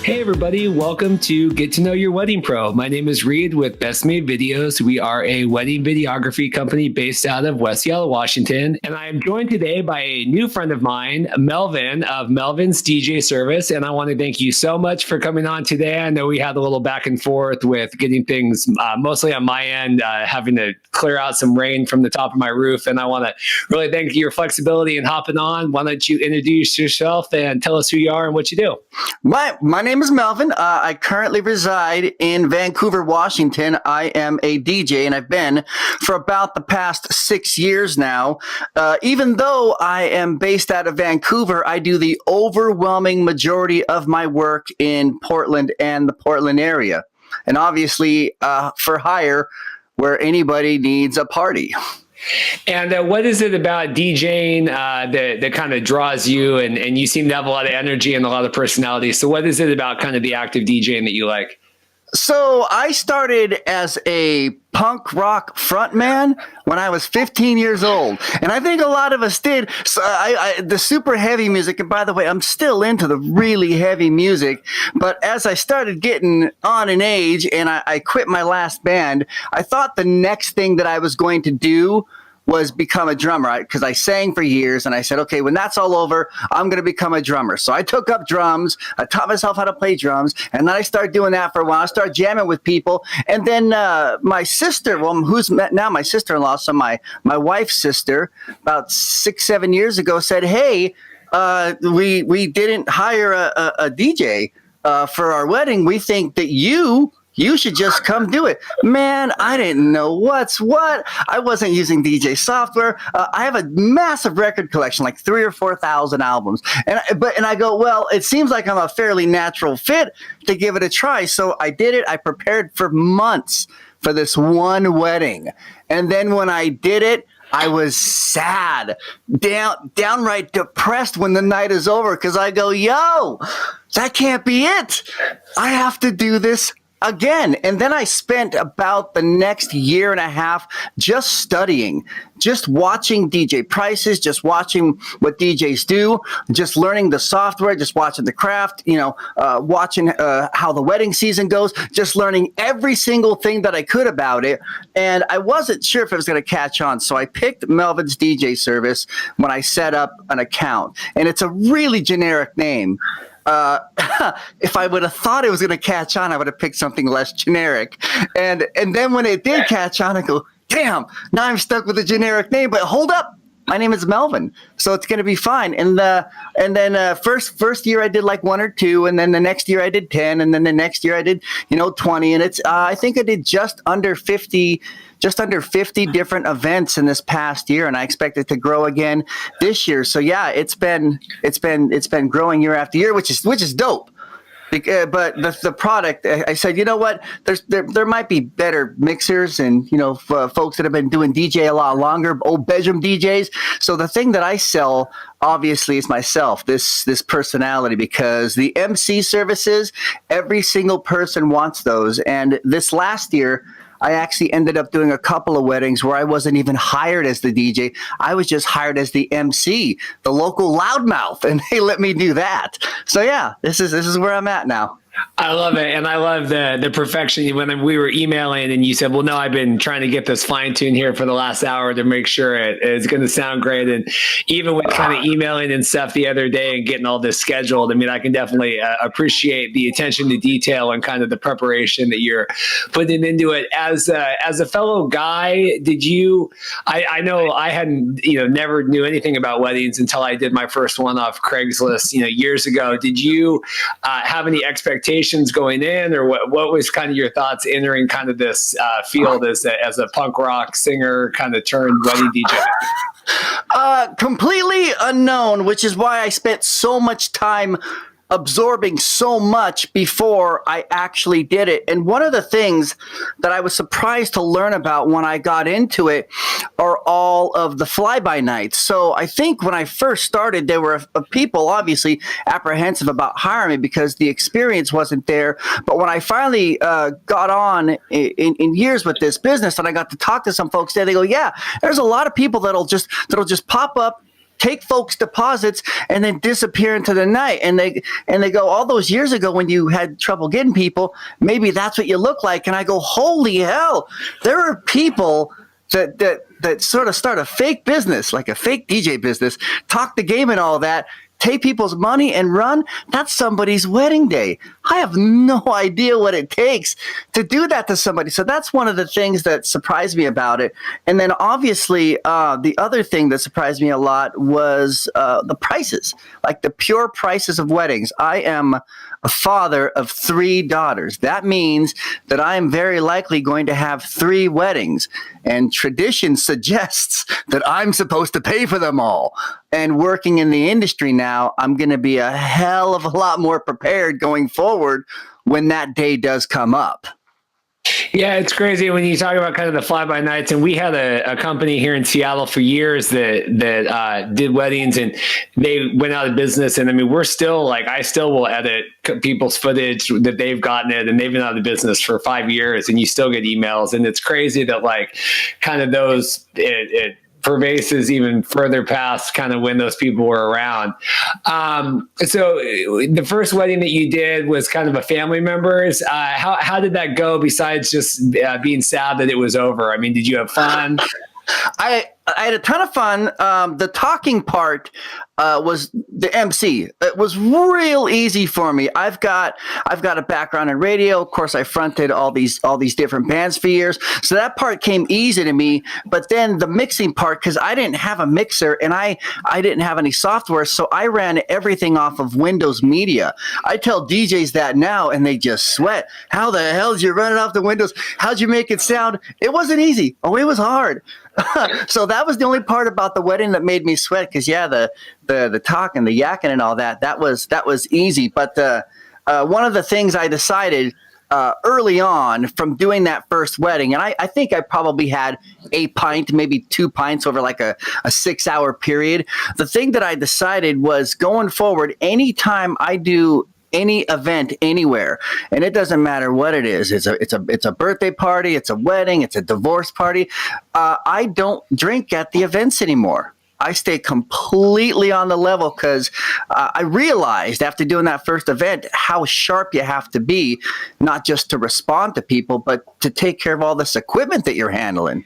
Hey everybody, welcome to Get to Know Your Wedding Pro. My name is Reed with Best Made Videos. We are a wedding videography company based out of West Seattle, Washington. And I am joined today by a new friend of mine, Melvin of Melvin's DJ Service. And I want to thank you so much for coming on today. I know we had a little back and forth with getting things mostly on my end, having to clear out some rain from the top of my roof. And I want to really thank your flexibility in hopping on. Why don't you introduce yourself and tell us who you are and what you do? My name is Melvin. I currently reside in Vancouver, Washington. I am a DJ, and I've been for about the past 6 years now. Even though I am based out of Vancouver, I do the overwhelming majority of my work in Portland and the Portland area. And obviously, for hire, where anybody needs a party. And what is it about DJing that kind of draws you? And you seem to have a lot of energy and a lot of personality. So what is it about kind of the active DJing that you like? So I started as a punk rock frontman when I was 15 years old. And I think a lot of us did. So the super heavy music, and by the way, I'm still into the really heavy music. But as I started getting on in age and I quit my last band, I thought the next thing that I was going to do was become a drummer, because I sang for years, and I said, okay, when that's all over, I'm going to become a drummer. So I took up drums. I taught myself how to play drums, and then I started doing that for a while. I started jamming with people, and then my sister, who's now my sister-in-law, so my wife's sister, about 6-7 years ago, said, hey, we didn't hire a DJ for our wedding. We think that you should just come do it. Man, I didn't know what's what. I wasn't using DJ software. I have a massive record collection, like 3,000 or 4,000 albums. And I go, well, it seems like I'm a fairly natural fit to give it a try. So I did it. I prepared for months for this one wedding. And then when I did it, I was sad, downright depressed when the night is over, because I go, yo, that can't be it. I have to do this again. And then I spent about the next year and a half just studying, just watching DJ prices, just watching what DJs do, just learning the software, just watching the craft, watching how the wedding season goes, just learning every single thing that I could about it. And I wasn't sure if it was going to catch on. So I picked Melvin's DJ Service when I set up an account. And it's a really generic name. If I would have thought it was going to catch on, I would have picked something less generic. And then when it did catch on, I go, damn, now I'm stuck with a generic name. But hold up, my name is Melvin, so it's going to be fine. And then first year I did like 1 or 2, and then the next year I did 10, and then the next year I did 20. And it's I think I did just under 50 different events in this past year, and I expect it to grow again this year. So yeah, it's been growing year after year, which is dope. But the product, I said, you know what? There might be better mixers and folks that have been doing DJ a lot longer, old bedroom DJs. So the thing that I sell obviously is myself, this personality, because the MC services, every single person wants those. And this last year, I actually ended up doing a couple of weddings where I wasn't even hired as the DJ. I was just hired as the MC, the local loudmouth, and they let me do that. So yeah, this is where I'm at now. I love it. And I love the perfection. When we were emailing and you said, well, no, I've been trying to get this fine tuned here for the last hour to make sure it's going to sound great. And even with kind of emailing and stuff the other day and getting all this scheduled, I mean, I can definitely appreciate the attention to detail and kind of the preparation that you're putting into it. As a fellow guy, did you, I know I hadn't, never knew anything about weddings until I did my first one off Craigslist, years ago. Did you have any expectations going in, or what was kind of your thoughts entering kind of this field as a punk rock singer kind of turned wedding DJ? Completely unknown, which is why I spent so much time absorbing so much before I actually did it. And one of the things that I was surprised to learn about when I got into it are all of the fly-by nights. So I think when I first started, there were people obviously apprehensive about hiring me because the experience wasn't there. But when I finally got on in years with this business and I got to talk to some folks there, they go, yeah, there's a lot of people that'll just pop up take folks' deposits and then disappear into the night. And they go, all those years ago when you had trouble getting people, maybe that's what you look like. And I go, holy hell, there are people that sort of start a fake business, like a fake DJ business, talk the game and all that, take people's money and run. That's somebody's wedding day. I have no idea what it takes to do that to somebody. So that's one of the things that surprised me about it. And then obviously the other thing that surprised me a lot was the prices, like the pure prices of weddings. I am a father of 3 daughters. That means that I am very likely going to have 3 weddings. And tradition suggests that I'm supposed to pay for them all. And working in the industry now, I'm going to be a hell of a lot more prepared going forward when that day does come up. Yeah, it's crazy when you talk about kind of the fly-by-nights. And we had a company here in Seattle for years that did weddings, and they went out of business. And I mean, we're still like, I still will edit people's footage that they've gotten it, and they've been out of business for 5 years, and you still get emails. And it's crazy that like kind of those, it pervasive even further past kind of when those people were around. So the first wedding that you did was kind of a family member's. How did that go besides just being sad that it was over? I mean, did you have fun? I had a ton of fun. The talking part was the MC. It was real easy for me. I've got a background in radio. Of course, I fronted all these different bands for years, so that part came easy to me. But then the mixing part, because I didn't have a mixer and I didn't have any software, so I ran everything off of Windows Media. I tell DJs that now, and they just sweat. How the hell did you run it off the Windows? How'd you make it sound? It wasn't easy. Oh, it was hard. So that was the only part about the wedding that made me sweat, because the talk and the yakking and all that was easy. But one of the things I decided early on from doing that first wedding, and I think I probably had a pint, maybe 2 pints over like a 6-hour period. The thing that I decided was, going forward, anytime I do any event anywhere, and it doesn't matter what it is, it's a birthday party, it's a wedding, it's a divorce party, I don't drink at the events anymore. I stay completely on the level, because I realized after doing that first event how sharp you have to be, not just to respond to people, but to take care of all this equipment that you're handling.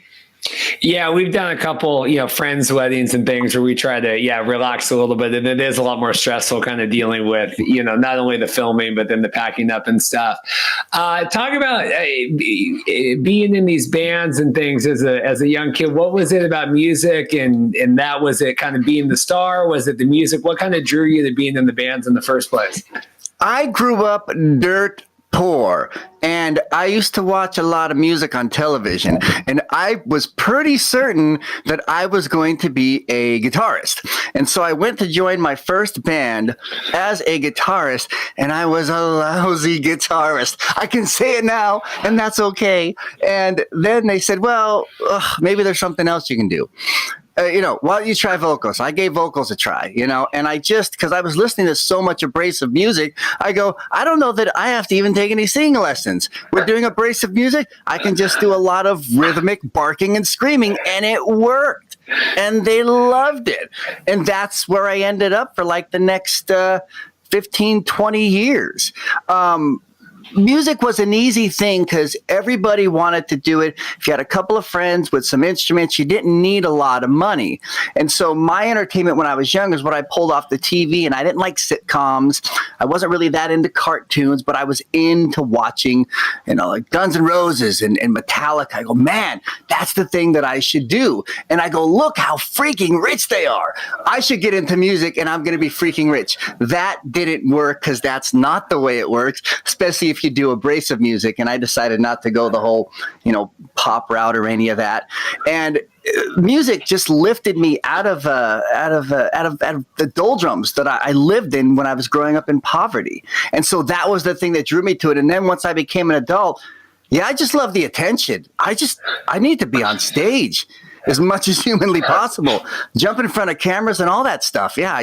Yeah, we've done a couple, friends' weddings and things where we try to, relax a little bit. And it is a lot more stressful kind of dealing with, not only the filming, but then the packing up and stuff. Talk about being in these bands and things as a young kid. What was it about music? And that, was it kind of being the star? Was it the music? What kind of drew you to being in the bands in the first place? I grew up dirt poor, and I used to watch a lot of music on television, and I was pretty certain that I was going to be a guitarist. And so I went to join my first band as a guitarist, and I was a lousy guitarist. I can say it now, and that's okay. And then they said, well, maybe there's something else you can do. Why don't you try vocals? I gave vocals a try, and because I was listening to so much abrasive music, I go, I don't know that I have to even take any singing lessons. We're doing abrasive music. I can just do a lot of rhythmic barking and screaming, and it worked. And they loved it. And that's where I ended up for like the next 15, 20 years. Music was an easy thing because everybody wanted to do it. If you had a couple of friends with some instruments, you didn't need a lot of money. And so my entertainment when I was young is what I pulled off the TV, and I didn't like sitcoms. I wasn't really that into cartoons, but I was into watching, like Guns N' Roses and Metallica. I go, man, that's the thing that I should do. And I go, look how freaking rich they are. I should get into music and I'm going to be freaking rich. That didn't work, because that's not the way it works, especially if you do abrasive music. And I decided not to go the whole, pop route or any of that. And music just lifted me out of the doldrums that I lived in when I was growing up in poverty. And so that was the thing that drew me to it. And then once I became an adult, I just love the attention. I need to be on stage as much as humanly possible, jump in front of cameras and all that stuff. Yeah,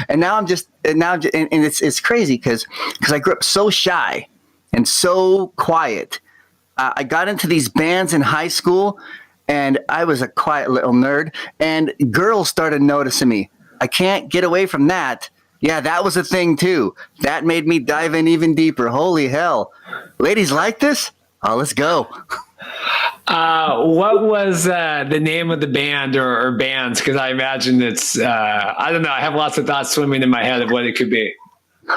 and now it's crazy because I grew up so shy and so quiet. I got into these bands in high school, and I was a quiet little nerd, and girls started noticing me. I can't get away from that. Yeah, that was a thing too. That made me dive in even deeper. Holy hell. Ladies like this? Oh, let's go. What was the name of the band or bands? Because I imagine it's, I don't know. I have lots of thoughts swimming in my head of what it could be.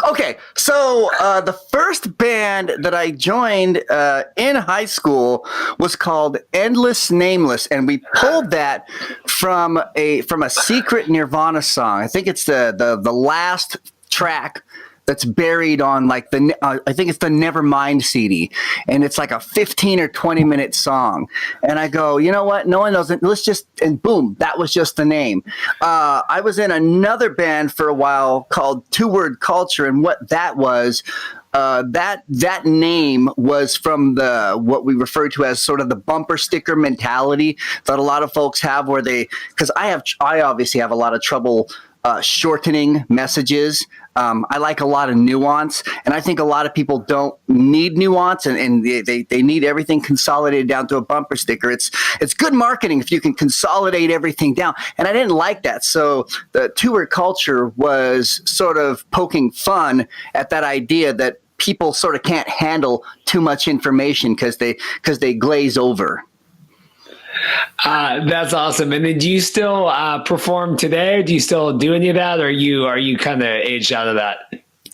Okay, so the first band that I joined in high school was called Endless Nameless, and we pulled that from a secret Nirvana song. I think it's the last track that's buried on like I think it's the Nevermind CD, and it's like a 15 or 20-minute song. And I go, you know what? No one knows it. Let's just, and boom, that was just the name. I was in another band for a while called Two Word Culture, and what that was, that name was from what we refer to as sort of the bumper sticker mentality that a lot of folks have, where because I obviously have a lot of trouble shortening messages. I like a lot of nuance, and I think a lot of people don't need nuance, and they need everything consolidated down to a bumper sticker. It's good marketing if you can consolidate everything down, and I didn't like that. So the two-word culture was sort of poking fun at that idea that people sort of can't handle too much information because they glaze over. That's awesome. And then do you still perform today? Do you still do any of that? Or are you kind of aged out of that?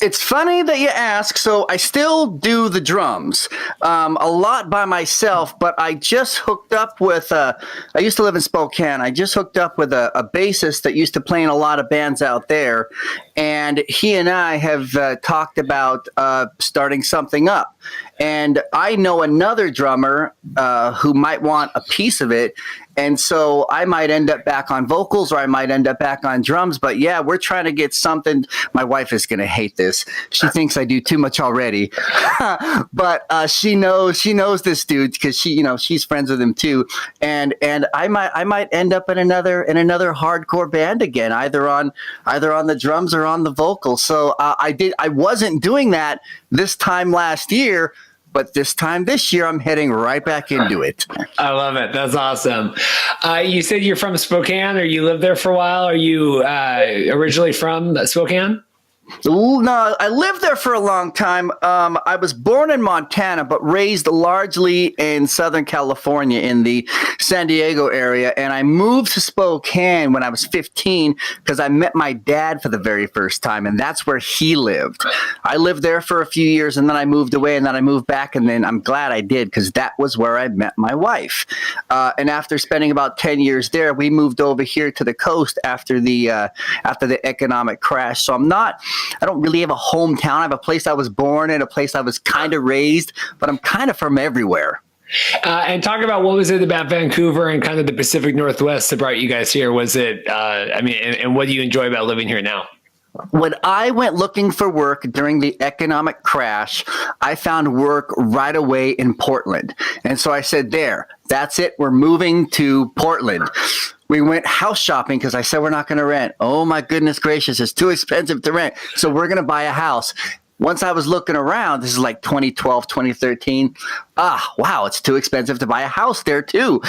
It's funny that you ask. So I still do the drums a lot by myself, but I just hooked up with I used to live in Spokane. I just hooked up with a bassist that used to play in a lot of bands out there. And he and I have talked about starting something up. And I know another drummer who might want a piece of it. And so I might end up back on vocals, or I might end up back on drums. But yeah, we're trying to get something. My wife is going to hate this. She thinks I do too much already. But she knows this dude because she's friends with him too. And I might end up in another hardcore band again, either on the drums or on the vocals. So I wasn't doing that this time last year. But this year, I'm heading right back into it. I love it. That's awesome. You said you're from Spokane, or you lived there for a while. Are you originally from Spokane? No, I lived there for a long time. I was born in Montana, but raised largely in Southern California in the San Diego area. And I moved to Spokane when I was 15 because I met my dad for the very first time, and that's where he lived. I lived there for a few years, and then I moved away, and then I moved back, and then I'm glad I did because that was where I met my wife. And after spending about 10 years there, we moved over here to the coast after the economic crash. So I don't really have a hometown. I have a place I was born in, a place I was kind of raised, but I'm kind of from everywhere. And talk about what was it about Vancouver and kind of the Pacific Northwest that brought you guys here? Was it, and what do you enjoy about living here now? When I went looking for work during the economic crash, I found work right away in Portland. And so I said, that's it. We're moving to Portland. We went house shopping because I said we're not going to rent. Oh, my goodness gracious. It's too expensive to rent. So we're going to buy a house. Once I was looking around, this is like 2012, 2013. Wow, it's too expensive to buy a house there, too.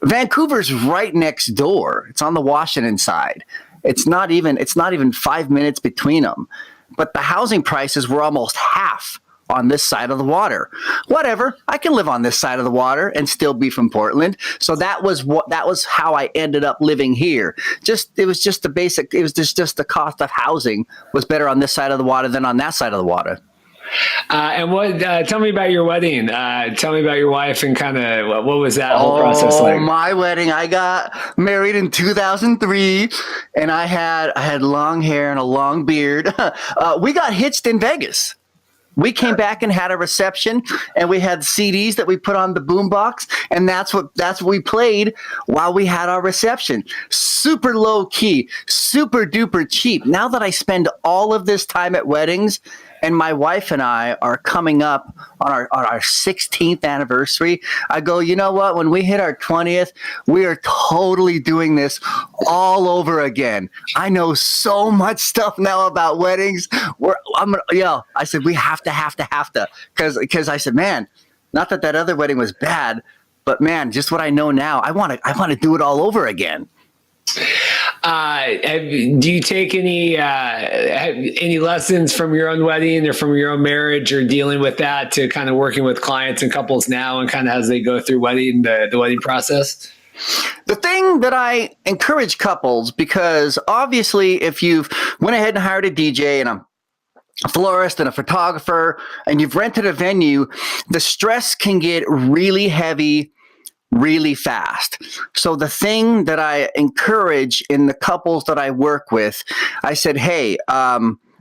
Vancouver's right next door. It's on the Washington side. It's not even 5 minutes between them. But the housing prices were almost half on this side of the water. Whatever, I can live on this side of the water and still be from Portland. So that was how I ended up living here. It was just the cost of housing was better on this side of the water than on that side of the water. And tell me about your wedding. Tell me about your wife and kind of what was that whole process like? Oh, my wedding. I got married in 2003, and I had long hair and a long beard. We got hitched in Vegas. We came back and had a reception, and we had CDs that we put on the boombox, and that's what we played while we had our reception. Super low key, super duper cheap. Now that I spend all of this time at weddings, and my wife and I are coming up on our 16th anniversary, I go, you know what? When we hit our 20th, we are totally doing this all over again. I know so much stuff now about weddings. I said, we have to, because I said, man, not that other wedding was bad, But man, just what I know now, I want to do it all over again. Do you take any lessons from your own wedding or from your own marriage or dealing with that to kind of working with clients and couples now and kind of as they go through the wedding process? The thing that I encourage couples, because obviously if you've went ahead and hired a DJ and a florist and a photographer and you've rented a venue, the stress can get really heavy really fast. So the thing that I encourage in the couples that I work with, I said, hey,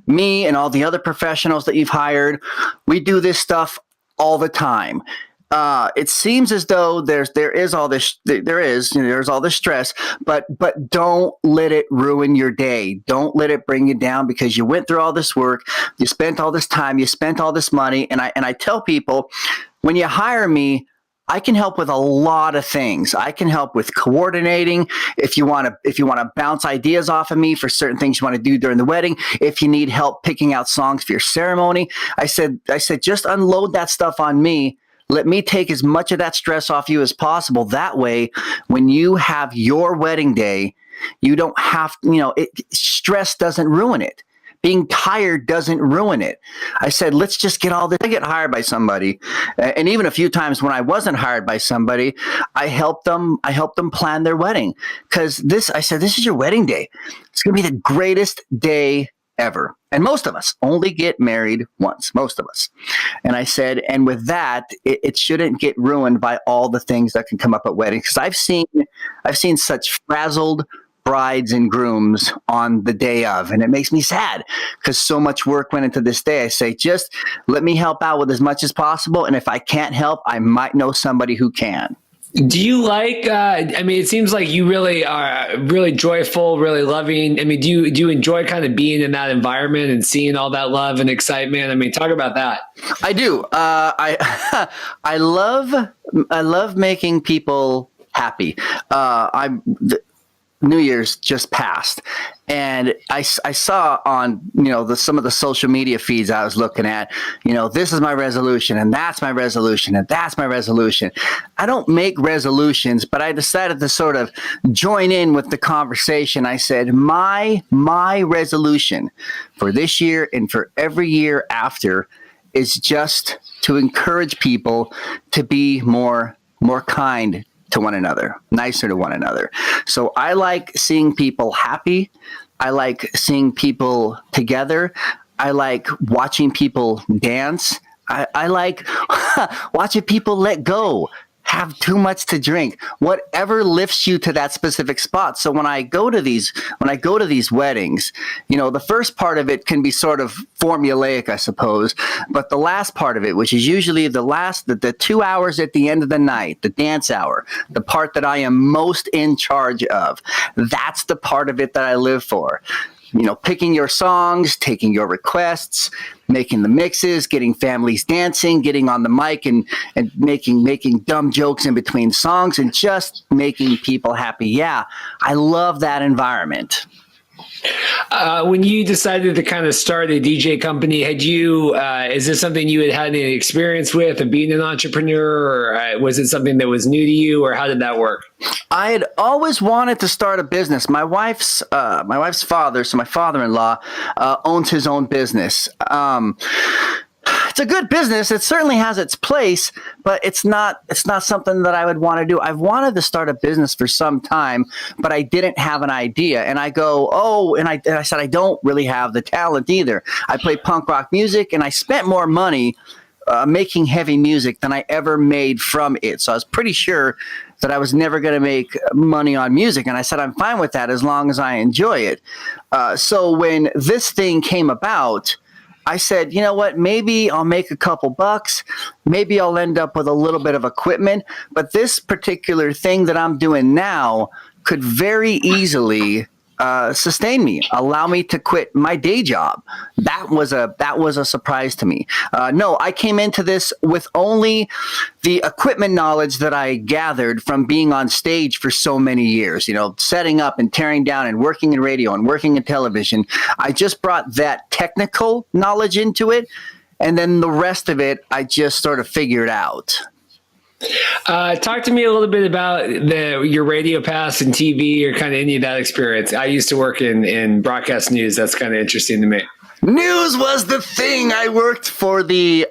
me and all the other professionals that you've hired, we do this stuff all the time. It seems as though there's all this stress, but don't let it ruin your day. Don't let it bring you down because you went through all this work, you spent all this time, you spent all this money. And I tell people, when you hire me, I can help with a lot of things. I can help with coordinating. If you want to bounce ideas off of me for certain things you want to do during the wedding, if you need help picking out songs for your ceremony, I said, just unload that stuff on me. Let me take as much of that stress off you as possible. That way, when you have your wedding day, you don't have, stress doesn't ruin it. Being tired doesn't ruin it. I said, let's just get all this. I get hired by somebody. And even a few times when I wasn't hired by somebody, I helped them plan their wedding. Because I said, this is your wedding day. It's going to be the greatest day ever. And most of us only get married once, most of us. And I said, and with that, it shouldn't get ruined by all the things that can come up at weddings. Because I've seen such frazzled brides and grooms on the day of, and it makes me sad because so much work went into this day. I say, just let me help out with as much as possible, and if I can't help, I might know somebody who can. Do you like, it seems like you really are really joyful, really loving. Do you enjoy kind of being in that environment and seeing all that love and excitement? Talk about that. I do. I love making people happy. New Year's just passed, and I saw on some of the social media feeds I was looking at, this is my resolution, and that's my resolution, and that's my resolution. I don't make resolutions, but I decided to sort of join in with the conversation. I said my resolution for this year and for every year after is just to encourage people to be more kind to one another, nicer to one another. So I like seeing people happy. I like seeing people together. I like watching people dance. I like watching people let go, have too much to drink, whatever lifts you to that specific spot. So when I go to these weddings, the first part of it can be sort of formulaic, I suppose, but the last part of it, which is usually the 2 hours at the end of the night, the dance hour, the part that I am most in charge of, that's the part of it that I live for. Picking your songs, taking your requests, making the mixes, getting families dancing, getting on the mic and making dumb jokes in between songs and just making people happy. Yeah, I love that environment. When you decided to kind of start a DJ company, is this something you had any experience with of being an entrepreneur, or was it something that was new to you, or how did that work? I had always wanted to start a business. My wife's father, so my father-in-law, owns his own business. It's a good business. It certainly has its place, but it's not something that I would want to do. I've wanted to start a business for some time, but I didn't have an idea. And I go, I said, I don't really have the talent either. I play punk rock music, and I spent more money making heavy music than I ever made from it. So I was pretty sure that I was never going to make money on music. And I said, I'm fine with that as long as I enjoy it. So when this thing came about, I said, you know what, maybe I'll make a couple bucks. Maybe I'll end up with a little bit of equipment. But this particular thing that I'm doing now could very easily sustain me, allow me to quit my day job. That was a surprise to me. No, I came into this with only the equipment knowledge that I gathered from being on stage for so many years, setting up and tearing down and working in radio and working in television. I just brought that technical knowledge into it. And then the rest of it, I just sort of figured out. Talk to me a little bit about your radio pass and TV or kind of any of that experience. I used to work in broadcast news. That's kind of interesting to me. News was the thing. I worked for the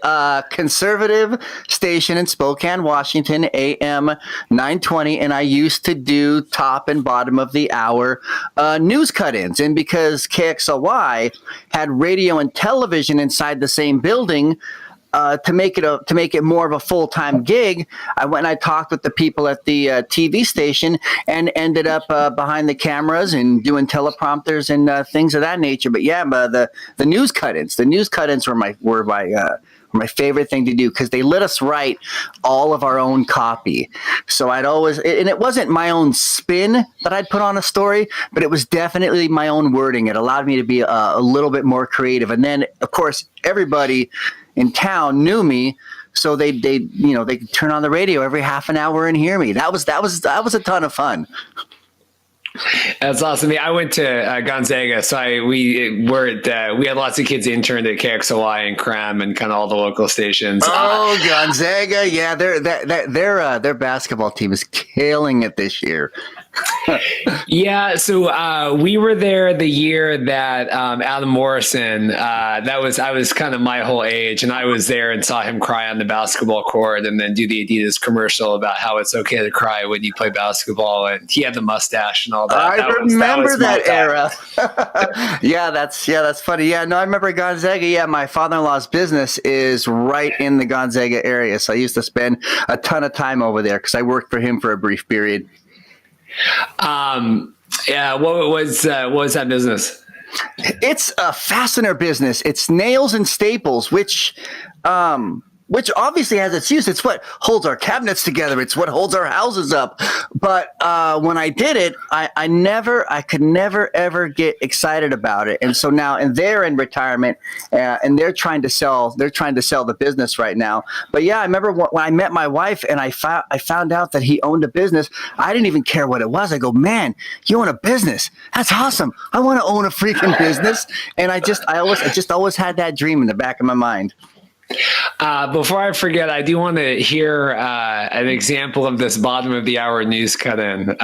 conservative station in Spokane, Washington, AM 920, and I used to do top and bottom of the hour news cut-ins. And because KXLY had radio and television inside the same building, to make it more of a full-time gig, I went and I talked with the people at the TV station and ended up behind the cameras and doing teleprompters and things of that nature. But yeah, the news cut-ins were my favorite thing to do because they let us write all of our own copy. So and it wasn't my own spin that I'd put on a story, but it was definitely my own wording. It allowed me to be a little bit more creative. And then, of course, everybody in town knew me, so they could turn on the radio every half an hour and hear me. That was a ton of fun. That's awesome. I went to Gonzaga, so we had lots of kids interned at KXLY and Cram and kind of all the local stations. Oh, Gonzaga, yeah, their basketball team is killing it this year. Yeah, so we were there the year that Adam Morrison. I was kind of my whole age, and I was there and saw him cry on the basketball court, and then do the Adidas commercial about how it's okay to cry when you play basketball, and he had the mustache and all that. I remember that era. Yeah, that's funny. Yeah, no, I remember Gonzaga. Yeah, my father-in-law's business is right in the Gonzaga area, so I used to spend a ton of time over there because I worked for him for a brief period. Yeah, what was that business? It's a fastener business. It's nails and staples, which obviously has its use. It's what holds our cabinets together. It's what holds our houses up. But when I did it, I could never ever get excited about it. And so now, and they're in retirement, and they're trying to sell the business right now. But yeah, I remember when I met my wife and I found out that he owned a business. I didn't even care what it was. I go, man, you own a business. That's awesome. I want to own a freaking business. And I always had that dream in the back of my mind. Before I forget, I do want to hear an example of this bottom of the hour news cut in.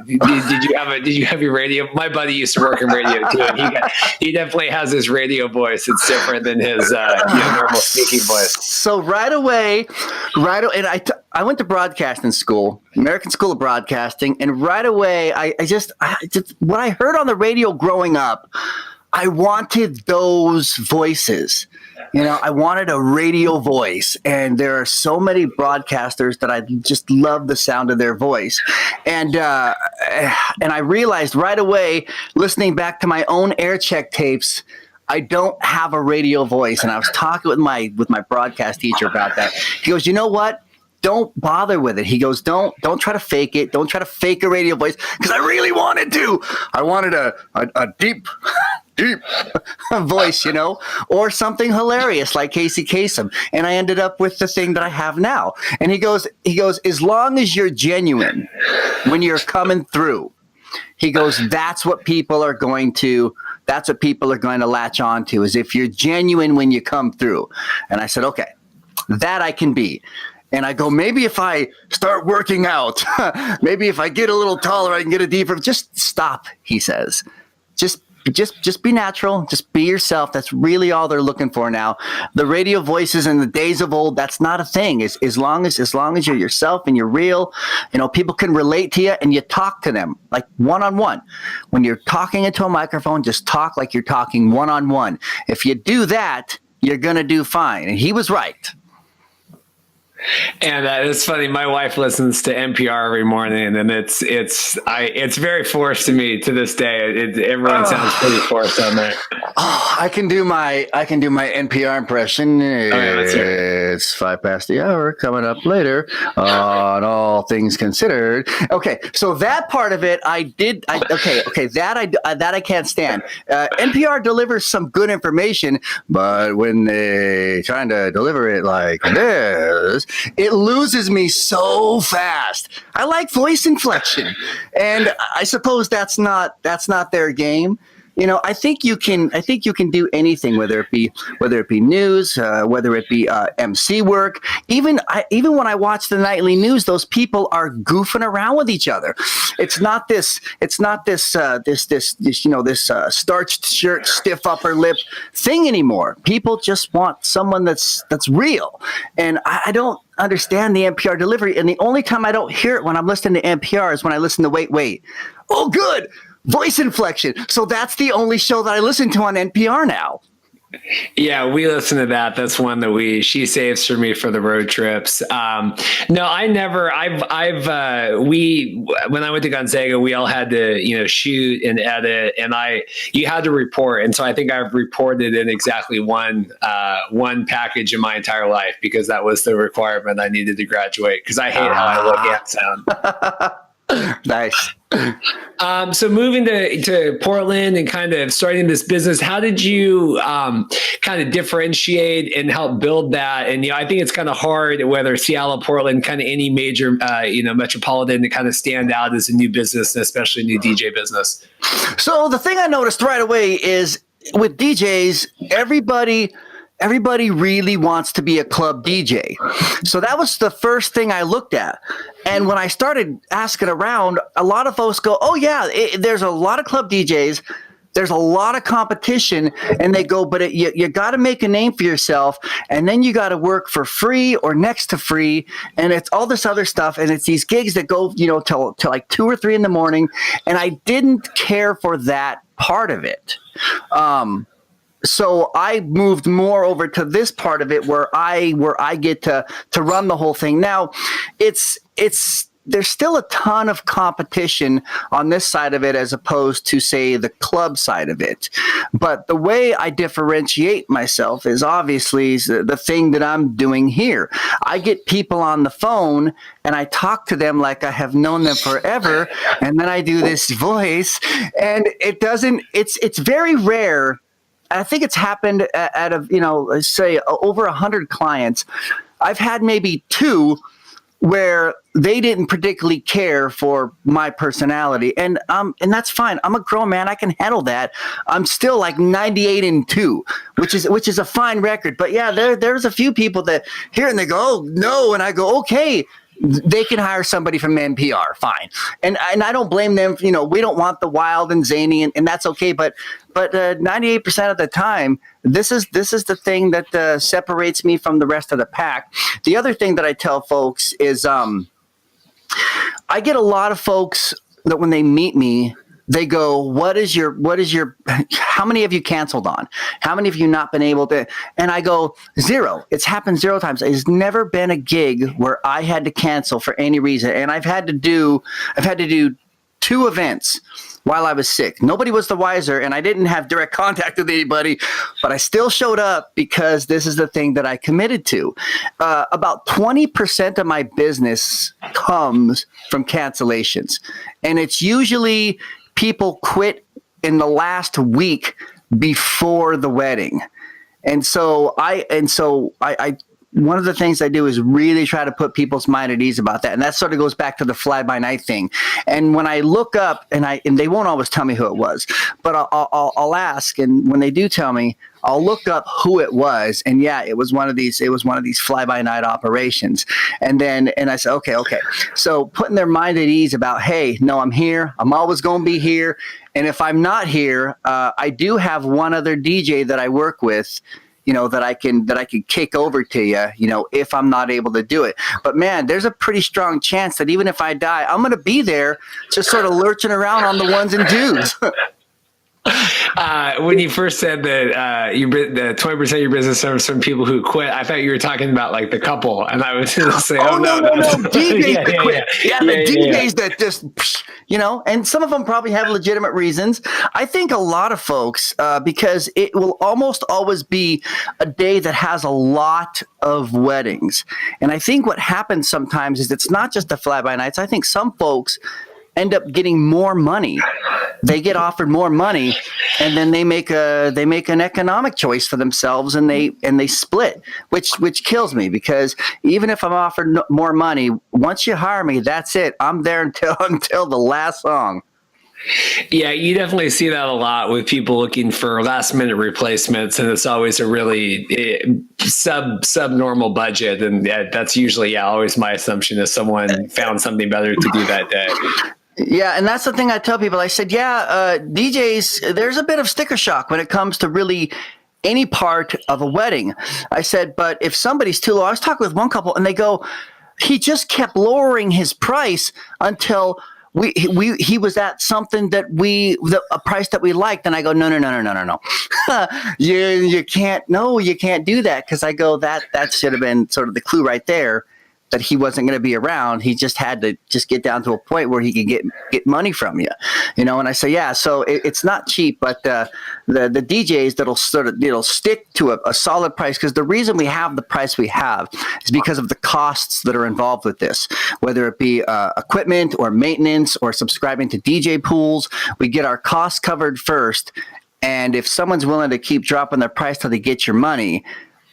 Did you have your radio? My buddy used to work in radio too, and he definitely has this radio voice. It's different than his normal speaking voice. So right away, and I went to broadcasting school, American School of Broadcasting, and right away I just what I heard on the radio growing up, I wanted those voices. I wanted a radio voice, and there are so many broadcasters that I just love the sound of their voice. And I realized right away, listening back to my own air check tapes, I don't have a radio voice. And I was talking with my broadcast teacher about that. He goes, you know what? Don't bother with it. He goes, don't try to fake it. Don't try to fake a radio voice, because I really wanted to. I wanted a deep voice, or something hilarious like Casey Kasem. And I ended up with the thing that I have now. And he goes, as long as you're genuine when you're coming through, he goes, that's what people are going to latch on to, is if you're genuine when you come through. And I said, okay, that I can be. And I go, maybe if I start working out, maybe if I get a little taller, I can get a deeper. Just stop, he says. Just be natural. Just be yourself. That's really all they're looking for now. The radio voices in the days of old, that's not a thing. As long as you're yourself and you're real, people can relate to you, and you talk to them like one-on-one. When you're talking into a microphone, just talk like you're talking one-on-one. If you do that, you're going to do fine. And he was right. And it's funny. My wife listens to NPR every morning, and it's very forced to me to this day. Everyone sounds pretty forced on there. Oh, I can do my NPR impression. It's 5 past the hour. Coming up later on All Things Considered. Okay, so that part of it I did. That I can't stand. NPR delivers some good information, but when they trying to deliver it like this, it loses me so fast. I like voice inflection, and I suppose that's not their game. I think you can do anything, whether it be news, whether it be MC work. Even when I watch the nightly news, those people are goofing around with each other. It's not this starched shirt, stiff upper lip thing anymore. People just want someone that's real, and I don't understand the NPR delivery. And the only time I don't hear it when I'm listening to NPR is when I listen to Wait. Oh, good. Voice inflection. So that's the only show that I listen to on NPR now. Yeah, we listen to that. That's one that she saves for me for the road trips. No, I never. When I went to Gonzaga, we all had to shoot and edit, and you had to report. And so I think I've reported in exactly one package in my entire life, because that was the requirement I needed to graduate, because I hate how I look and sound. Nice. So moving to Portland and kind of starting this business, how did you kind of differentiate and help build that? And I think it's kind of hard, whether Seattle, Portland, kind of any major metropolitan, to kind of stand out as a new business, and especially a new DJ business. So the thing I noticed right away is, with DJs, everybody really wants to be a club DJ. So that was the first thing I looked at. And when I started asking around, a lot of folks go, oh yeah, there's a lot of club DJs. There's a lot of competition, and they go, but you got to make a name for yourself, and then you got to work for free or next to free, and it's all this other stuff, and it's these gigs that go, till like 2 or 3 in the morning, and I didn't care for that part of it. So I moved more over to this part of it where I get to run the whole thing. Now, there's still a ton of competition on this side of it, as opposed to, say, the club side of it. But the way I differentiate myself is obviously the thing that I'm doing here. I get people on the phone and I talk to them like I have known them forever, and then I do this voice, and it's very rare. I think it's happened out of, say over 100 clients. I've had maybe 2 where they didn't particularly care for my personality, and that's fine. I'm a grown man. I can handle that. I'm still like 98-2, which is a fine record. But yeah, there's a few people that hear it and they go, oh no, and I go, okay. They can hire somebody from NPR, fine, and I don't blame them. We don't want the wild and zany, and that's okay. But 98% of the time, this is the thing that separates me from the rest of the pack. The other thing that I tell folks is, I get a lot of folks that when they meet me, they go, what is your, how many have you canceled on? How many have you not been able to? And I go, 0. It's happened 0 times. It's never been a gig where I had to cancel for any reason. And I've had to do 2 events while I was sick. Nobody was the wiser, and I didn't have direct contact with anybody, but I still showed up because this is the thing that I committed to. About 20% of my business comes from cancellations, and it's usually people quit in the last week before the wedding. And so I one of the things I do is really try to put people's mind at ease about that. And that sort of goes back to the fly-by-night thing. And when I look up, and they won't always tell me who it was, but I'll ask. And when they do tell me, I'll look up who it was. And yeah, it was one of these fly-by-night operations. And I said, okay. So putting their mind at ease about, hey, no, I'm here. I'm always going to be here. And if I'm not here, I do have one other DJ that I work with, that I can kick over to you, if I'm not able to do it. But man, there's a pretty strong chance that even if I die, I'm going to be there just sort of lurching around on the ones and twos. When you first said that the 20% of your business comes from people who quit, I thought you were talking about like the couple, and I was going to say, no, DJs that quit. DJs that just, and some of them probably have legitimate reasons. I think a lot of folks, because it will almost always be a day that has a lot of weddings, and I think what happens sometimes is it's not just the fly-by-nights. I think some folks end up getting more money. They get offered more money, and then they make an economic choice for themselves, and they split, which kills me, because even if I'm offered more money, once you hire me, that's it. I'm there until the last song. Yeah, you definitely see that a lot with people looking for last minute replacements, and it's always a really subnormal budget, and that's usually always my assumption is someone found something better to do that day. Yeah, and that's the thing I tell people. I said, DJs, there's a bit of sticker shock when it comes to really any part of a wedding. I said, but if somebody's too low, I was talking with one couple, and they go, he just kept lowering his price until he was at something that a price that we liked. And I go, no. you can't do that. Cause I go, that should have been sort of the clue right there, that he wasn't going to be around. He just had to just get down to a point where he could get money from you, And I say, yeah, so it's not cheap, but the DJs that'll stick to a solid price, because the reason we have the price we have is because of the costs that are involved with this, whether it be equipment or maintenance or subscribing to DJ pools. We get our costs covered first, and if someone's willing to keep dropping their price till they get your money,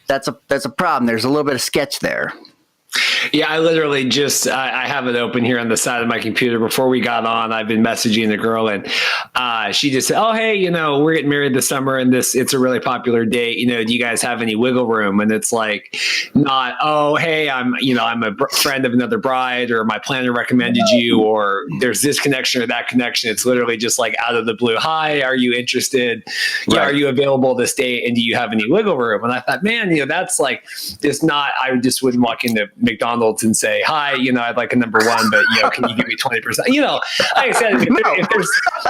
that's a problem. There's a little bit of sketch there. Yeah, I literally just, I have it open here on the side of my computer. Before we got on, I've been messaging the girl, and she just said, oh, hey, we're getting married this summer, and it's a really popular date. Do you guys have any wiggle room? And it's like, not, oh, hey, I'm a friend of another bride, or my planner recommended you, or there's this connection or that connection. It's literally just like out of the blue. Hi, are you interested? Yeah, are you available this date? And do you have any wiggle room? And I thought, man, that's like, it's not, I just wouldn't walk into McDonald's and say, hi, I'd like a number one, but can you give me 20%? Like I said,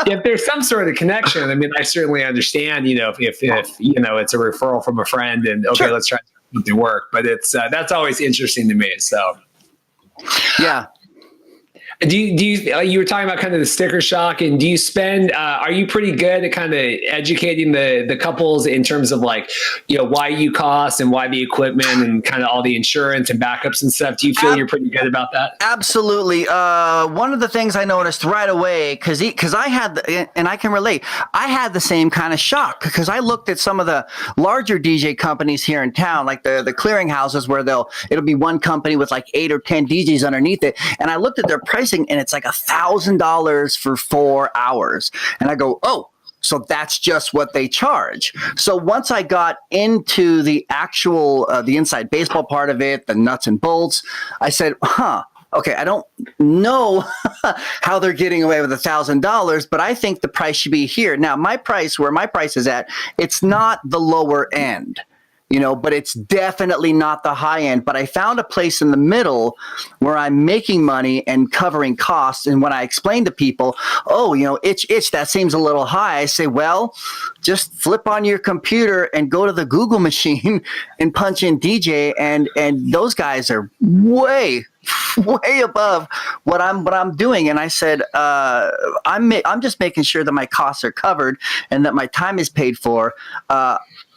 if there's some sort of connection, I mean, I certainly understand, if it's a referral from a friend, and okay, sure, let's try to work. But it's that's always interesting to me. So yeah. Do you were talking about kind of the sticker shock, and do you spend, are you pretty good at kind of educating the couples in terms of like, why you cost and why the equipment and kind of all the insurance and backups and stuff? Do you feel you're pretty good about that? Absolutely. One of the things I noticed right away, cause I had, and I can relate, I had the same kind of shock, because I looked at some of the larger DJ companies here in town, like the clearing houses, where it'll be one company with like 8 or 10 DJs underneath it. And I looked at their pricing, and it's like $1,000 for 4 hours. And I go, oh, so that's just what they charge. So once I got into the actual, the inside baseball part of it, the nuts and bolts, I said, okay, I don't know how they're getting away with $1,000, but I think the price should be here. Now, where my price is at, it's not the lower end, but it's definitely not the high end. But I found a place in the middle where I'm making money and covering costs. And when I explain to people, oh, itch, that seems a little high, I say, well, just flip on your computer and go to the Google machine and punch in DJ, and those guys are way above what I'm doing. And I said, I'm just making sure that my costs are covered and that my time is paid for.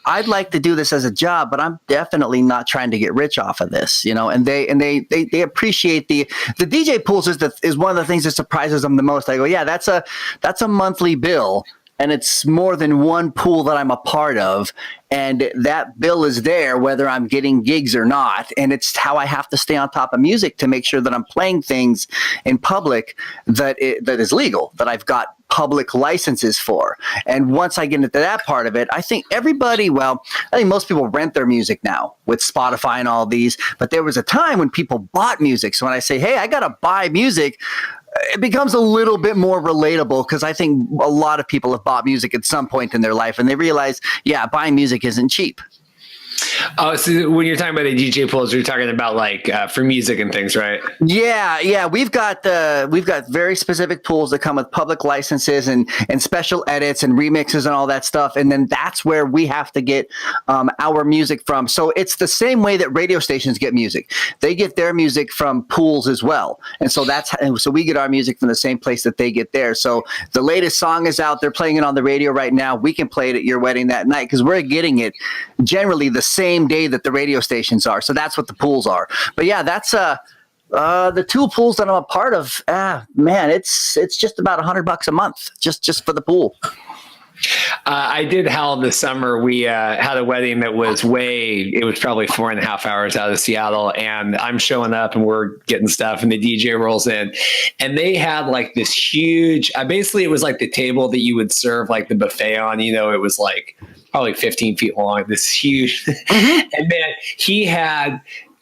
I'd like to do this as a job, but I'm definitely not trying to get rich off of this, and they appreciate the DJ pools is one of the things that surprises them the most. I go, yeah, that's a monthly bill, and it's more than one pool that I'm a part of. And that bill is there whether I'm getting gigs or not. And it's how I have to stay on top of music to make sure that I'm playing things in public that is legal, that I've got public licenses for. And once I get into that part of it, I think most people rent their music now with Spotify and all these. But there was a time when people bought music. So when I say, hey, I got to buy music, it becomes a little bit more relatable, because I think a lot of people have bought music at some point in their life, and they realize, yeah, buying music isn't cheap. Oh, so when you're talking about the DJ pools, you're talking about like for music and things, right? Yeah. We've got very specific pools that come with public licenses and special edits and remixes and all that stuff. And then that's where we have to get our music from. So it's the same way that radio stations get music. They get their music from pools as well. And so so we get our music from the same place that they get theirs. So the latest song is out. They're playing it on the radio right now. We can play it at your wedding that night, because we're getting it generally the same day that the radio stations are. So that's what the pools are. But yeah, that's the 2 pools that I'm a part of. Man, it's just about $100 a month just for the pool. I did Hell this summer. We had a wedding that was it was probably 4.5 hours out of Seattle. And I'm showing up and we're getting stuff and the DJ rolls in. And they had like this huge, basically it was like the table that you would serve like the buffet on. You know, it was like probably 15 feet long, this huge. And man, he had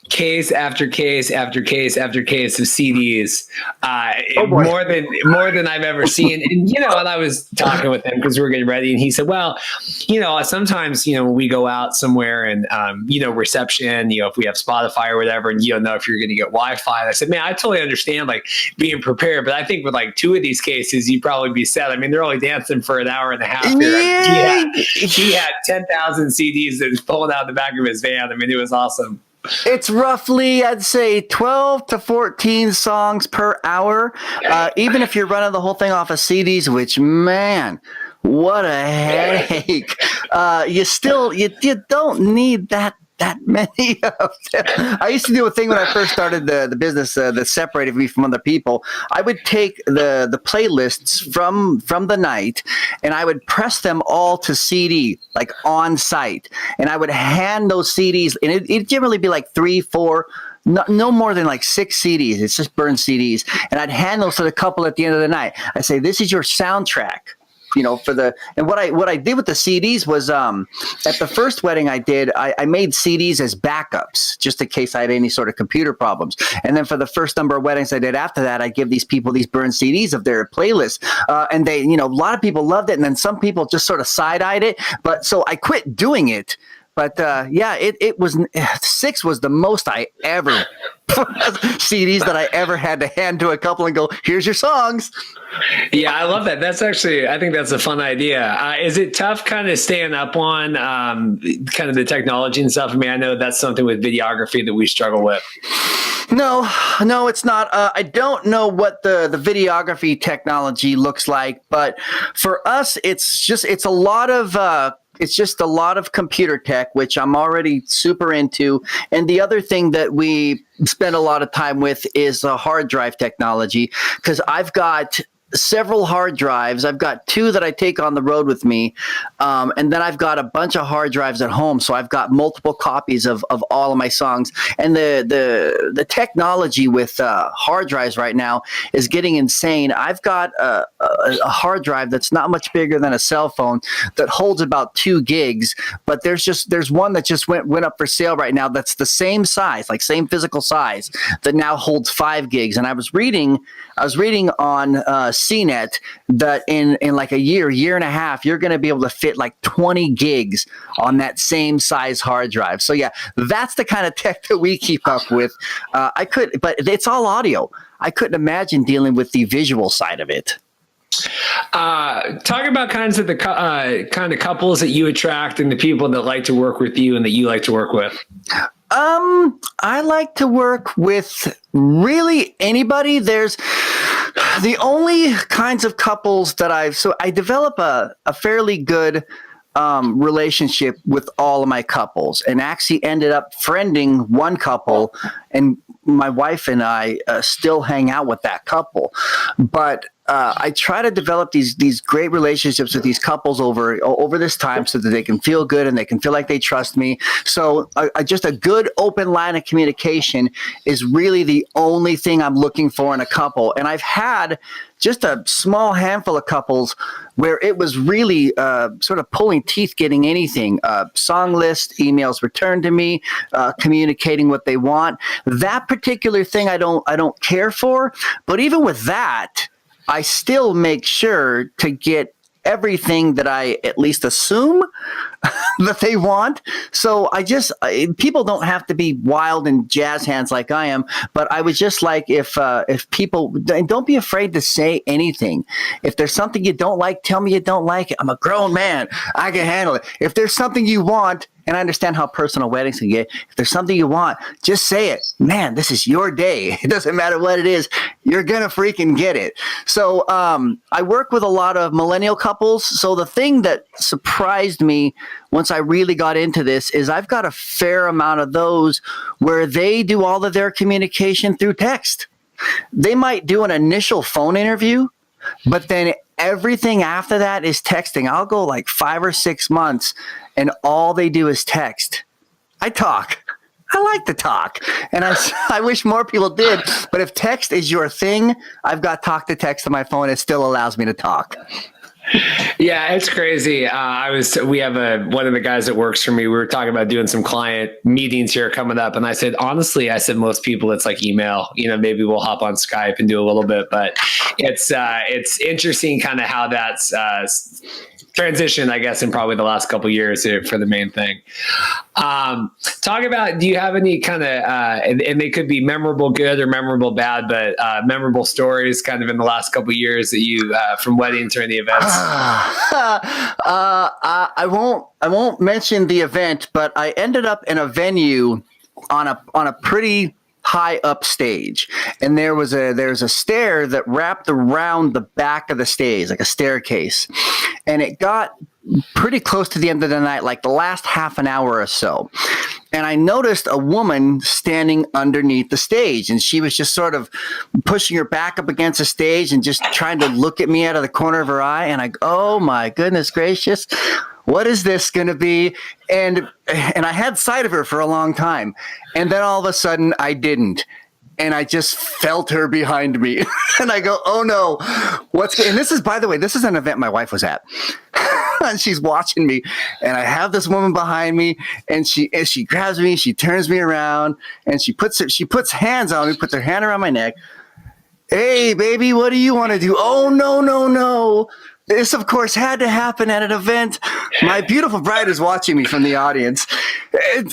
case after case after case after case of CDs, more than I've ever seen. And and I was talking with him because we were getting ready, and he said, "Well, sometimes when we go out somewhere and reception, if we have Spotify or whatever, and you don't know if you're going to get Wi-Fi." And I said, "Man, I totally understand like being prepared, but I think with like 2 of these cases, you'd probably be set. I mean, they're only dancing for an hour and a half." Yeah. He had 10,000 CDs that was pulling out the back of his van. I mean, it was awesome. It's roughly, I'd say, 12 to 14 songs per hour. Even if you're running the whole thing off of CDs, which, man, what a headache. You don't need that many of them. I used to do a thing when I first started the business that separated me from other people. I would take the playlists from the night and I would press them all to CD, like on site. And I would hand those CDs, and it'd generally be like 3, 4, no more than like 6 CDs. It's just burned CDs. And I'd hand those to the couple at the end of the night. I say, "This is your soundtrack." And what I did with the CDs was at the first wedding I did, I made CDs as backups just in case I had any sort of computer problems. And then for the first number of weddings I did after that, I give these people these burned CDs of their playlists. And they, a lot of people loved it. And then some people just sort of side-eyed it. But so I quit doing it. But it was 6 was the most I ever CDs that I ever had to hand to a couple and go, "Here's your songs." Yeah, I love that. I think that's a fun idea. Is it tough kind of staying up on kind of the technology and stuff? I mean, I know that's something with videography that we struggle with. No, it's not. I don't know what the videography technology looks like, but for us, it's just a lot of computer tech, which I'm already super into. And the other thing that we spend a lot of time with is hard drive technology, because I've got several hard drives. I've got 2 that I take on the road with me. And then I've got a bunch of hard drives at home. So I've got multiple copies of all of my songs. And the technology with hard drives right now is getting insane. I've got a hard drive that's not much bigger than a cell phone that holds about 2 gigs. But there's one that just went up for sale right now that's the same size, like same physical size, that now holds 5 gigs. And I was reading on CNET that in like a year and a half, you're going to be able to fit like 20 gigs on that same size hard drive. So yeah, that's the kind of tech that we keep up with. But it's all audio. I couldn't imagine dealing with the visual side of it. Talk about kinds of the kind of couples that you attract and the people that like to work with you and that you like to work with. I like to work with really anybody. There's the only kinds of couples that I develop a fairly good relationship with all of my couples, and actually ended up friending one couple, and my wife and I still hang out with that couple. But I try to develop these great relationships with these couples over this time so that they can feel good and they can feel like they trust me. So just a good open line of communication is really the only thing I'm looking for in a couple. And I've had just a small handful of couples where it was really sort of pulling teeth getting anything. Song list, emails returned to me, communicating what they want. That particular thing I don't care for. But even with that, I still make sure to get everything that I at least assume that they want. So people don't have to be wild and jazz hands like I am, but I would just like if people, don't be afraid to say anything. If there's something you don't like, tell me you don't like it. I'm a grown man. I can handle it. If there's something you want, and I understand how personal weddings can get. If there's something you want, just say it. Man, this is your day. It doesn't matter what it is. You're going to freaking get it. So I work with a lot of millennial couples. So the thing that surprised me once I really got into this is I've got a fair amount of those where they do all of their communication through text. They might do an initial phone interview, but then everything after that is texting. I'll go like 5 or 6 months and all they do is text. I talk. I like to talk. And I wish more people did. But if text is your thing, I've got talk to text on my phone. It still allows me to talk. Yeah, it's crazy. We have one of the guys that works for me. We were talking about doing some client meetings here coming up. And I said, honestly, most people, it's like email, maybe we'll hop on Skype and do a little bit, but it's interesting kind of how that's, transition, I guess, in probably the last couple of years for the main thing. Talk about, do you have any kind of, and they could be memorable good or memorable bad, but memorable stories kind of in the last couple of years that you, from weddings or any events? I won't mention the event, but I ended up in a venue on a pretty high up stage, and there's a stair that wrapped around the back of the stage, like a staircase, and it got pretty close to the end of the night, like the last half an hour or so. And I noticed a woman standing underneath the stage, and she was just sort of pushing her back up against the stage and just trying to look at me out of the corner of her eye. And I go, oh my goodness gracious, what is this going to be? And I had sight of her for a long time. And then all of a sudden I didn't. And I just felt her behind me. And I go, oh no, and this is, by the way, this is an event my wife was at. And she's watching me, and I have this woman behind me, and she grabs me, she turns me around, and she puts hands on me, puts her hand around my neck. Hey, baby, what do you want to do? Oh, no. This, of course, had to happen at an event. My beautiful bride is watching me from the audience.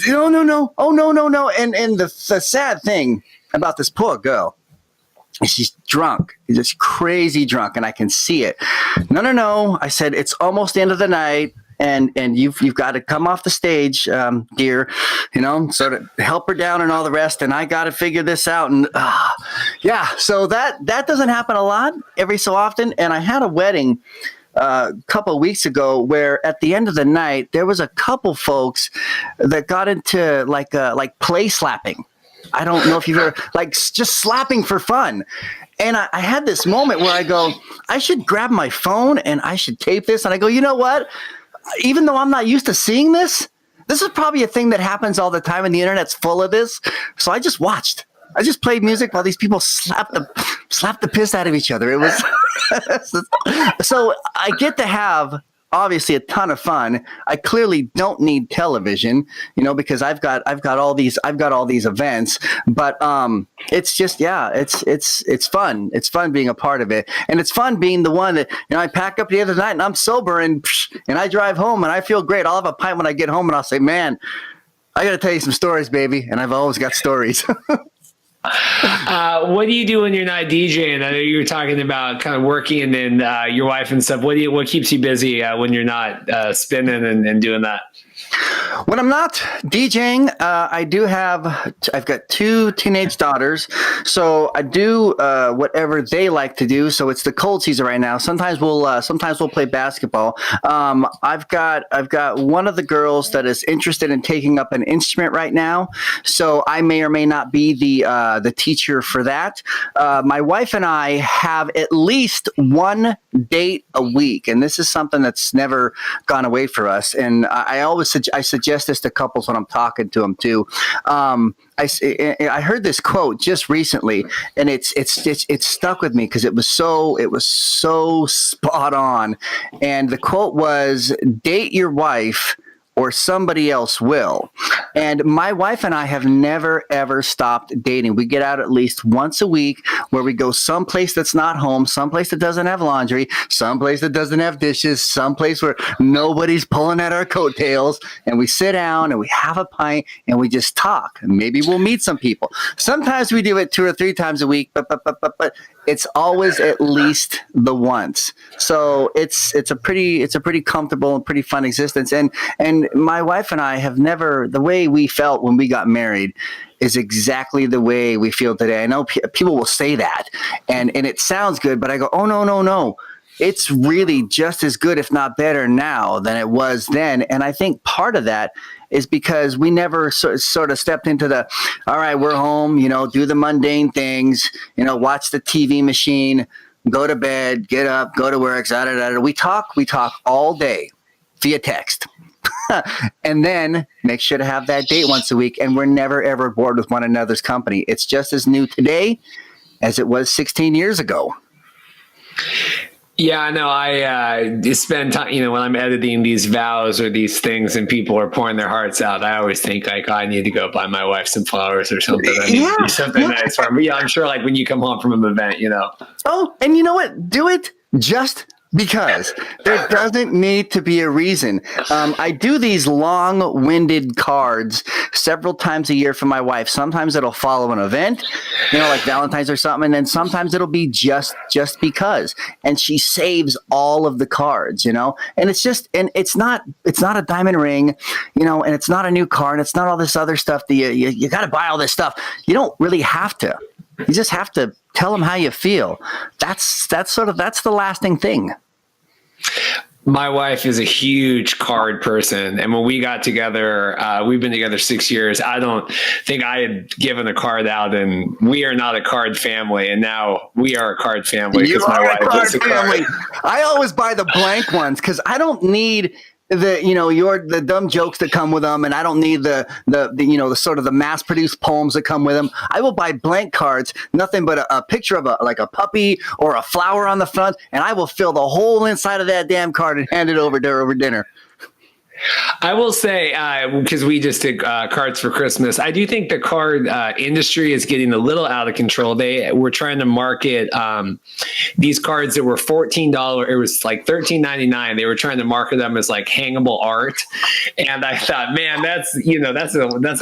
No. Oh, no. And the sad thing about this poor girl, she's drunk, just crazy drunk, and I can see it. No. I said, it's almost the end of the night, and you've got to come off the stage, dear, sort of help her down and all the rest, and I got to figure this out. And so that doesn't happen a lot, every so often. And I had a wedding a couple of weeks ago where at the end of the night, there was a couple folks that got into like play slapping. I don't know if you've ever, just slapping for fun. And I had this moment where I go, I should grab my phone and I should tape this. And I go, you know what? Even though I'm not used to seeing this is probably a thing that happens all the time, and the internet's full of this. So I just watched. I just played music while these people slapped the piss out of each other. It was so I get to have obviously a ton of fun. I clearly don't need television, because I've got all these events, but it's just, it's fun. It's fun being a part of it. And it's fun being the one that, I pack up the other night and I'm sober and I drive home and I feel great. I'll have a pint when I get home and I'll say, man, I got to tell you some stories, baby. And I've always got stories. What do you do when you're not DJing? I know you were talking about kind of working and then your wife and stuff. What keeps you busy when you're not spinning and doing that? When I'm not DJing, I've got 2 teenage daughters, so I do whatever they like to do. So it's the cold season right now. Sometimes we'll play basketball. I've got one of the girls that is interested in taking up an instrument right now, so I may or may not be the teacher for that. My wife and I have at least one date a week, and this is something that's never gone away for us. And I suggest this to couples when I'm talking to them too. I heard this quote just recently, and it's stuck with me because it was so spot on. And the quote was, "Date your wife, or somebody else will." And my wife and I have never, ever stopped dating. We get out at least once a week where we go someplace that's not home, someplace that doesn't have laundry, someplace that doesn't have dishes, someplace where nobody's pulling at our coattails, and we sit down and we have a pint and we just talk. Maybe we'll meet some people. Sometimes we do it 2 or 3 times a week, but it's always at least the once. So it's a pretty comfortable and pretty fun existence. And my wife and I have never, the way we felt when we got married is exactly the way we feel today. I know people will say that and it sounds good, but I go, oh, no. It's really just as good, if not better now than it was then. And I think part of that is because we never sort of stepped into the, all right, we're home, do the mundane things, watch the TV machine. go to bed, get up, go to work, We talk all day via text. And then make sure to have that date once a week. And we're never, ever bored with one another's company. It's just as new today as it was 16 years ago. Yeah, I know. I spend time, when I'm editing these vows or these things and people are pouring their hearts out, I always think like, I need to go buy my wife some flowers or something. I need to do something nice for her. But yeah, I'm sure like when you come home from an event, Oh, and you know what? Do it just because. There doesn't need to be a reason. I do these long-winded cards several times a year for my wife. Sometimes it'll follow an event, like Valentine's or something, and then sometimes it'll be just because. And she saves all of the cards, and it's not a diamond ring, and it's not a new car, and it's not all this other stuff that you got to buy all this stuff. You don't really have to. You just have to tell them how you feel. That's the lasting thing. My wife is a huge card person. And when we got together, we've been together 6 years. I don't think I had given a card out, and we are not a card family. And now we are a card family because my wife is a card. I always buy the blank ones because I don't need the dumb jokes that come with them, and I don't need the sort of the mass produced poems that come with them. I will buy blank cards, nothing but a picture of a puppy or a flower on the front, and I will fill the whole inside of that damn card and hand it over to her over dinner. I will say, because we just did cards for Christmas, I do think the card industry is getting a little out of control. They were trying to market these cards that were $14. It was like $13.99. They were trying to market them as like hangable art, and I thought, man, that's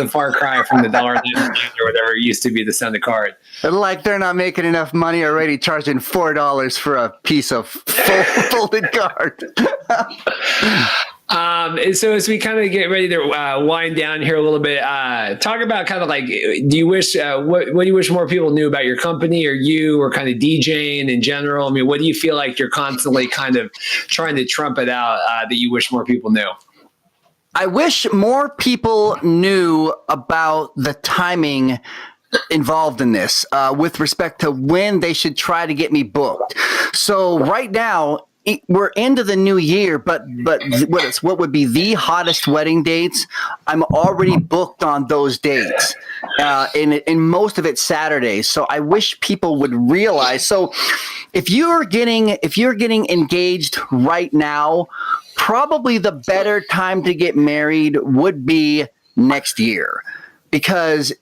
a far cry from the $1.99 or whatever it used to be to send a card. Like they're not making enough money already, charging $4 for a piece of folded card. So as we kind of get ready to wind down here a little bit, talk about kind of like, do you wish, what do you wish more people knew about your company or you or kind of DJing in general? I mean, what do you feel like you're constantly kind of trying to trumpet out that you wish more people knew? I wish more people knew about the timing involved in this with respect to when they should try to get me booked. So right now, we're into the new year, but what would be the hottest wedding dates? I'm already booked on those dates, in most of it Saturdays. So I wish people would realize. So if you're getting engaged right now, probably the better time to get married would be next year, because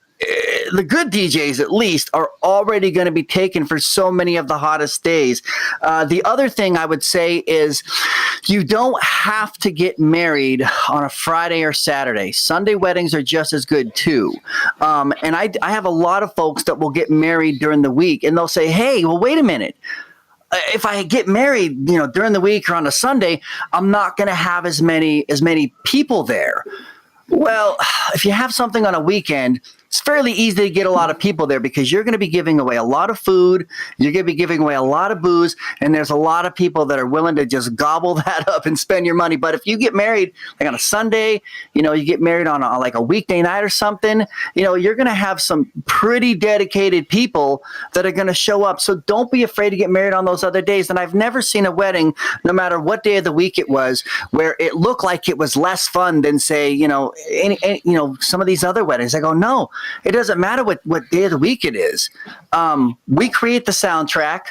the good DJs, at least, are already going to be taken for so many of the hottest days. The other thing I would say is you don't have to get married on a Friday or Saturday. Sunday weddings are just as good, too. And I have a lot of folks that will get married during the week, and they'll say, hey, well, wait a minute. If I get married, during the week or on a Sunday, I'm not going to have as many people there. Well, if you have something on a weekend, it's fairly easy to get a lot of people there because you're going to be giving away a lot of food. You're going to be giving away a lot of booze. And there's a lot of people that are willing to just gobble that up and spend your money. But if you get married like on a Sunday, you get married on like a weekday night or something, you're going to have some pretty dedicated people that are going to show up. So don't be afraid to get married on those other days. And I've never seen a wedding, no matter what day of the week it was, where it looked like it was less fun than, say, some of these other weddings. I go, no. It doesn't matter what day of the week it is. We create the soundtrack.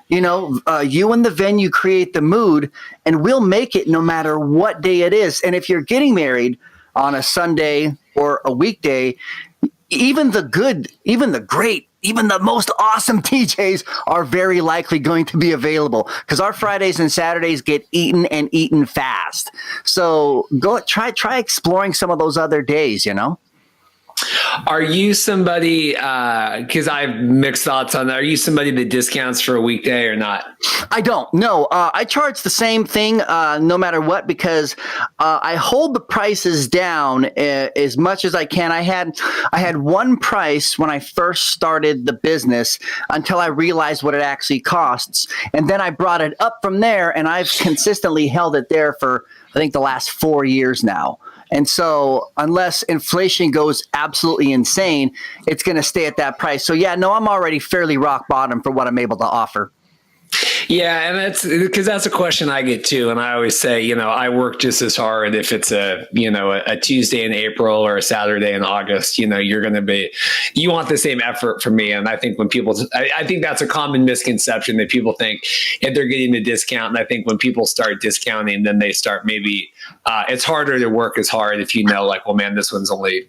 You and the venue create the mood, and we'll make it no matter what day it is. And if you're getting married on a Sunday or a weekday, even the great, even the most awesome DJs are very likely going to be available because our Fridays and Saturdays get eaten fast. So go try exploring some of those other days, Are you somebody, because I have mixed thoughts on that, are you somebody that discounts for a weekday or not? I don't. No, I charge the same thing no matter what because I hold the prices down as much as I can. I had one price when I first started the business until I realized what it actually costs. And then I brought it up from there, and I've consistently held it there for, I think, the last 4 years now. And so unless inflation goes absolutely insane, it's going to stay at that price. So, yeah, no, I'm already fairly rock bottom for what I'm able to offer. Yeah, and that's a question I get too, and I always say, I work just as hard if it's a Tuesday in April or a Saturday in August. You want the same effort from me, and I think I think that's a common misconception that people think if they're getting a discount, and I think when people start discounting, then they start maybe it's harder to work as hard if like, well, man, this one's only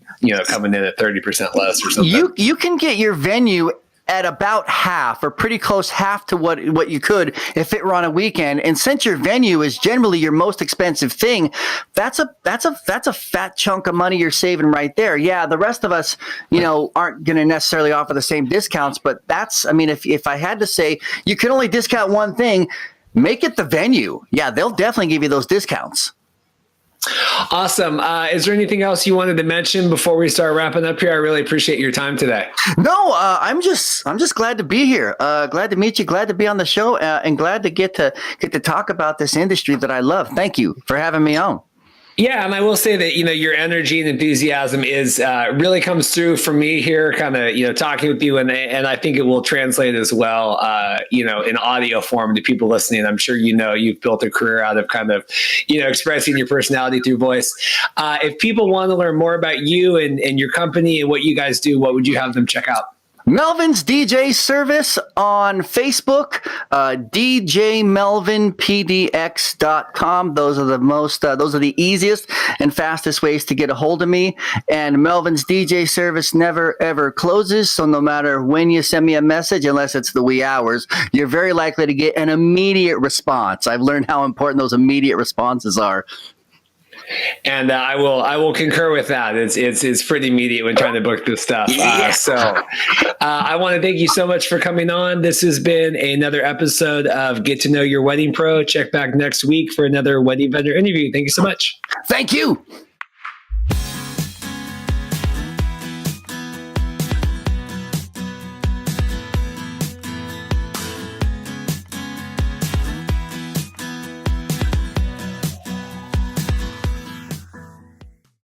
coming in at 30% less or something. You can get your venue at about half or pretty close half to what you could if it were on a weekend. And since your venue is generally your most expensive thing, that's a fat chunk of money you're saving right there. Yeah, the rest of us, aren't going to necessarily offer the same discounts, but if I had to say you can only discount one thing, make it the venue. Yeah, they'll definitely give you those discounts. Awesome. Is there anything else you wanted to mention before we start wrapping up here? I really appreciate your time today. No, I'm just glad to be here. Glad to meet you. Glad to be on the show, and glad to get to talk about this industry that I love. Thank you for having me on. Yeah, and I will say that your energy and enthusiasm is really comes through for me here, kind of talking with you, and I think it will translate as well, in audio form to people listening. I'm sure you've built a career out of kind of expressing your personality through voice. If people want to learn more about you and your company and what you guys do, what would you have them check out? Melvin's DJ service on Facebook, djmelvinpdx.com. Those are the easiest and fastest ways to get a hold of me. And Melvin's DJ service never, ever closes. So no matter when you send me a message, unless it's the wee hours, you're very likely to get an immediate response. I've learned how important those immediate responses are. And I will concur with that. It's pretty immediate when trying to book this stuff. I want to thank you so much for coming on. This has been another episode of Get to Know Your Wedding Pro. Check back next week for another wedding vendor interview. Thank you so much. Thank you.